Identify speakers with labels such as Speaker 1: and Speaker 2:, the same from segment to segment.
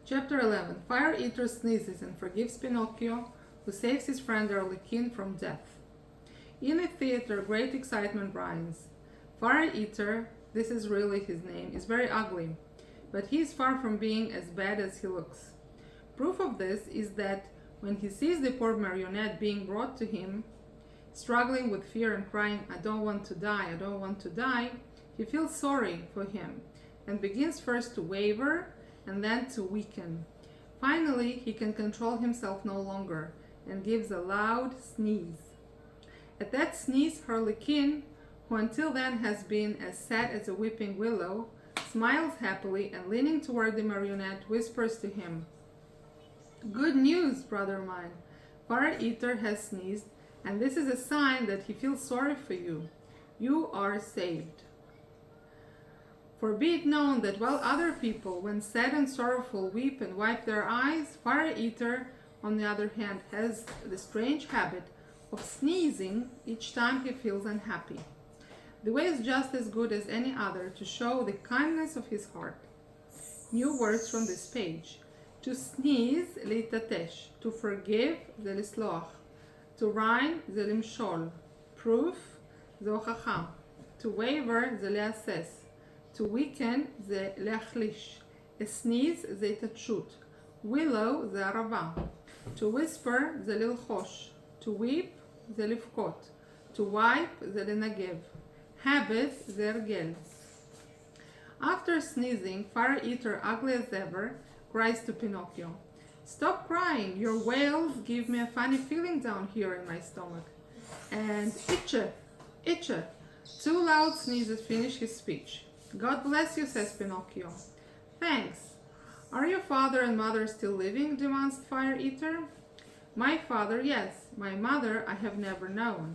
Speaker 1: Chapter 11. Fire Eater sneezes and forgives Pinocchio, who saves his friend Arlequin from death. In a theater, great excitement reigns. Fire Eater, this is really his name, is very ugly, but he is far from being as bad as he looks. Proof of this is that when he sees the poor marionette being brought to him, struggling with fear and crying, "I don't want to die, I don't want to die," he feels sorry for him and begins first to waver and then to weaken. Finally, he can control himself no longer and gives a loud sneeze. At that sneeze, Arlequin, who until then has been as sad as a weeping willow, smiles happily and leaning toward the marionette whispers to him, "Good news, brother mine. Fire Eater has sneezed, and this is a sign that he feels sorry for you. You are saved. For be it known that while other people, when sad and sorrowful, weep and wipe their eyes, Fire Eater, on the other hand, has the strange habit of sneezing each time he feels unhappy. The way is just as good as any other to show the kindness of his heart." New words from this page. To sneeze, להתעטש. To forgive, זה לסלוח. To rhyme, זה למשול. Proof, זה הוכחה. To waver, זה להסס. To weaken, זה להחליש. A sneeze, זה התעטשות. Willow, זה ערבה. To whisper, זה ללחוש. To weep, זה לבכות. To wipe, זה לנגב. Habit, זה הרגל. After sneezing, Fire Eater, ugly as ever, cries to Pinocchio, "Stop crying, your wails give me a funny feeling down here in my stomach." And itche, itche. Two loud sneezes finish his speech. "God bless you," says Pinocchio. "Thanks. Are your father and mother still living?" demands Fire Eater. "My father, yes. My mother I have never known.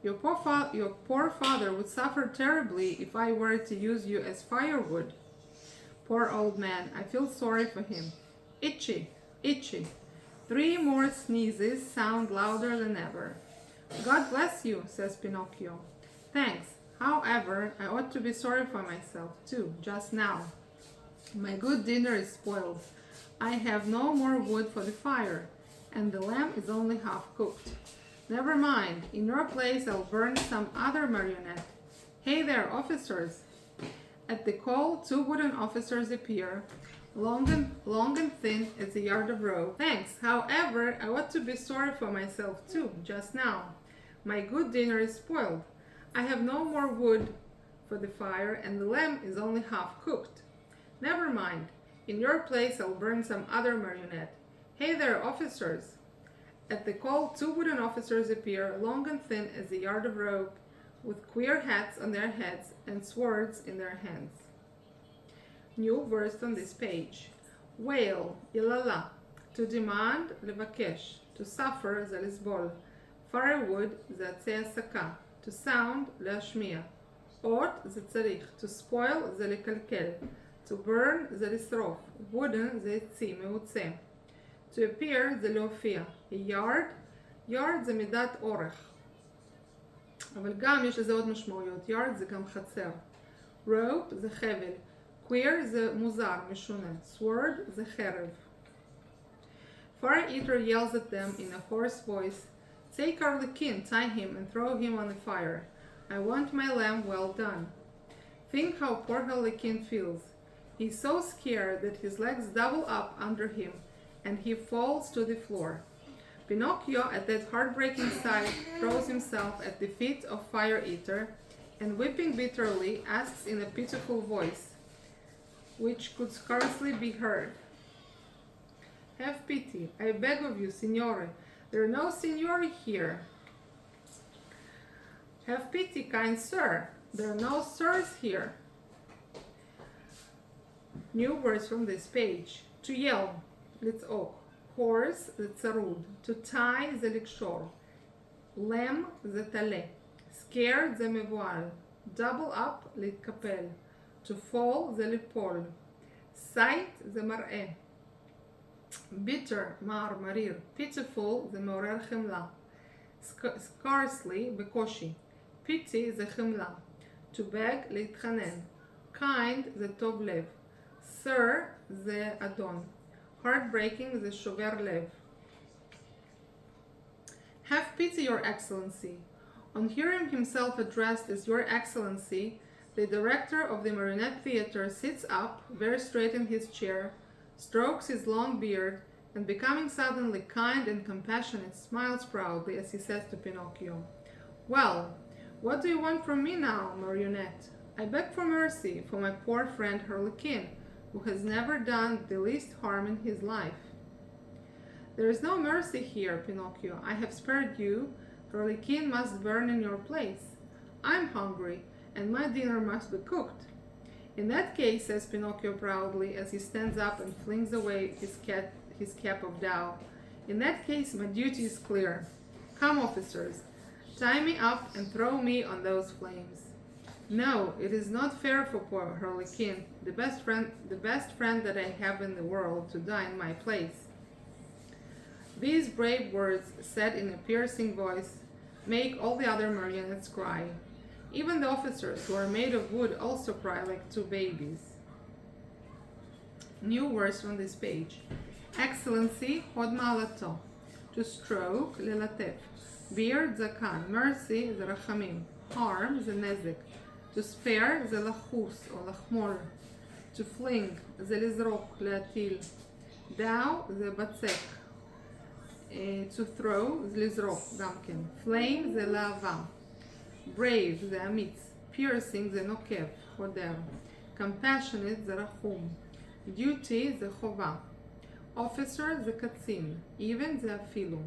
Speaker 1: Your poor father would suffer terribly if I were to use you as firewood. Poor old man, I feel sorry for him. Itchy, itchy." Three more sneezes sound louder than ever. "God bless you," says Pinocchio. "Thanks. However, I ought to be sorry for myself, too, just now. My good dinner is spoiled. I have no more wood for the fire, and the lamb is only half cooked. Never mind, in your place I'll burn some other marionette. Hey there, officers!" At the call, two wooden officers appear, long and thin as a yard of rope. "Thanks, however, I ought to be sorry for myself too, just now. My good dinner is spoiled. I have no more wood for the fire, and the lamb is only half cooked. Never mind, in your place I'll burn some other marionette. Hey there, officers!" At the call, two wooden officers appear, long and thin as a yard of rope, with queer hats on their heads and swords in their hands. New verse on this page. Wail, ilala. To demand, לבקש. To suffer, זה לסבול. Firewood, זה עצי הסקה. To sound, להשמיע. אות, זה צריך. To spoil, זה לקלקל. To burn, זה לשרוף. Wooden, זה עצי, מעוצה. To appear, זה להופיע. A yard זה מידת אורך. אבל גם יש לזה עוד משמעויות. yard זה גם חצר. rope זה חבל. queer זה מוזר, משונה. sword זה חרב. Fire Eater yells at them in a hoarse voice, "Take Arlequin, tie him, and throw him on the fire. I want my lamb well done." Think how poor Arlequin feels. He's so scared that his legs double up under him and he falls to the floor. Pinocchio, at that heartbreaking sight, throws himself at the feet of Fire Eater and, weeping bitterly, asks in a pitiful voice, which could scarcely be heard, "Have pity, I beg of you, signore. There are no signori here. Have pity, kind sir. There are no sirs here." New words from this page. To yell, לצעוק. Horse זה צרוד. To tie זה לקשור. Lamb זה טלה. Scared זה מבוהל. Double up להתקפל. To fall זה ליפול. Sight זה מראה. Bitter, מר, מריר. Pitiful זה מעורר חמלה. Scarcely, בקושי. Pity זה חמלה. To beg, להתחנן. Kind זה טוב לב. Sir זה אדון. heartbreaking זה שובר לב. Have pity, Your Excellency. On hearing himself addressed as Your Excellency, the director of the Marionette Theater sits up, very straight in his chair, strokes his long beard, and becoming suddenly kind and compassionate, smiles proudly as he says to Pinocchio, "Well, what do you want from me now, Marionette? I beg for mercy for my poor friend Harlequin, who has never done the least harm in his life." "There is no mercy here, Pinocchio. I have spared you. Harlequin must burn in your place. I'm hungry, and my dinner must be cooked." "In that case," says Pinocchio proudly, as he stands up and flings away his cap of dough, "in that case, my duty is clear. Come, officers, tie me up and throw me on those flames. No, it is not fair for poor Harlequin, the best friend that I have in the world, to die in my place." These brave words, said in a piercing voice, make all the other marionettes cry. Even the officers, who are made of wood, also cry like two babies. New words from this page. Excellency, hod ma'alato. To stroke, lelatef. Beard, zakan. Mercy, זה רחמים. Harm, זה נזק. To spare, זה לחוס או לחמול. To fling, זה לזרוק, להטיל. Dow, זה בצק. To throw, זה לזרוק, גם כן. Flame, זה להבה. Brave, זה אמיץ. Piercing, זה נוקב, חודר. Compassionate, זה רחום. Duty, זה חובה. Officer, זה קצין. Even, זה אפילו.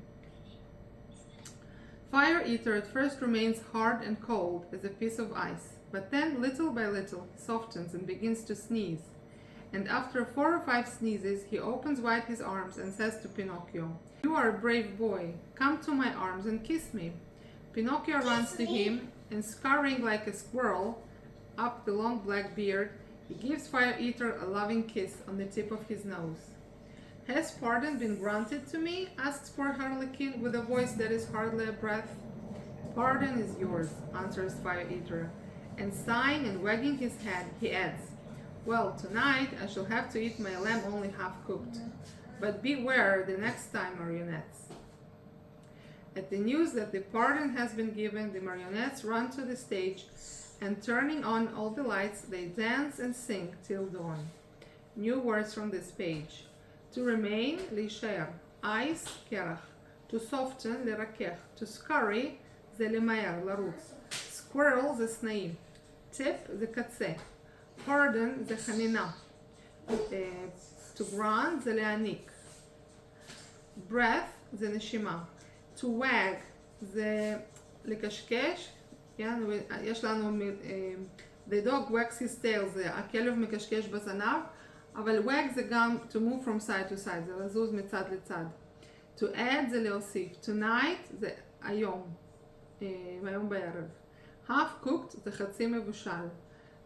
Speaker 1: Fire Eater at first remains hard and cold as a piece of ice, but then little by little softens and begins to sneeze. And after 4 or 5 sneezes, he opens wide his arms and says to Pinocchio, "You are a brave boy. Come to my arms and kiss me." Pinocchio runs to him, and scurrying like a squirrel up the long black beard, he gives Fire Eater a loving kiss on the tip of his nose. "Has pardon been granted to me?" asks poor Harlequin with a voice that is hardly a breath. "Pardon is yours," answers Fire Eater, and sighing and wagging his head, he adds, "Well, tonight I shall have to eat my lamb only half cooked. But beware the next time, marionettes." At the news that the pardon has been given, the marionettes run to the stage, and turning on all the lights, they dance and sing till dawn. New words from this page. To remain, להישאר. Ice, קרח. To soften, לרכך. To scurry, זה למהר, לרוץ. Squirrel, זה סנאים. Tip, זה קצה. Pardon, זה חנינה. To grant, זה להעניק. Breath, זה נשימה. To wag, זה לקשקש. יש לנו, the dog wags his tail, זה הכלב מקשקש בזנב. אבל wag זה גם to move from side to side, זה לזוז מצד לצד. To add זה להוסיף. Tonight זה היום, היום בערב. Half cooked זה חצי מבושל.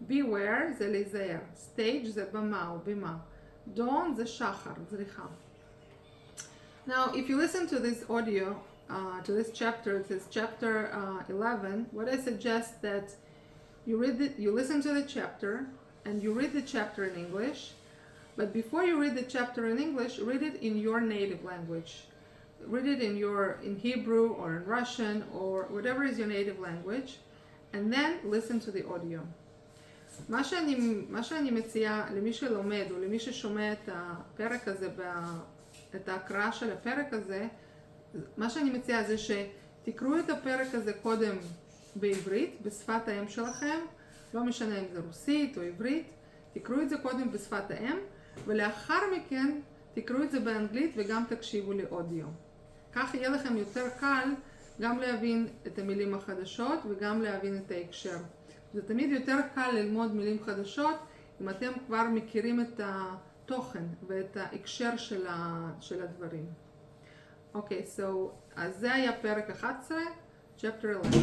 Speaker 1: Beware זה להיזהר. Stage זה במה או בימה. Dawn זה שחר, זריחה. Now, if you listen to this audio, to this chapter, it is chapter 11, what I suggest that you listen to the chapter and you read the chapter in English. But before you read the chapter in English, read it in your native language. Read it in Hebrew or in Russian or whatever is your native language, and then listen to the audio. מה שאני מציעה למי שלומד או למי ששומע את הפרק הזה, את ההקראה של הפרק הזה, מה שאני מציעה זה שתקראו את הפרק הזה קודם בעברית, בשפת האם שלכם, לא משנה אם זה רוסית או עברית, תקראו את זה קודם בשפת האם, ולאחר מכן תקראו את זה באנגלית וגם תקשיבו לאודיו. כך יהיה לכם יותר קל גם להבין את המילים החדשות וגם להבין את ההקשר. זה תמיד יותר קל ללמוד מילים חדשות אם אתם כבר מכירים את התוכן ואת ההקשר של הדברים. אוקיי, אז זה היה פרק 11, chapter 11.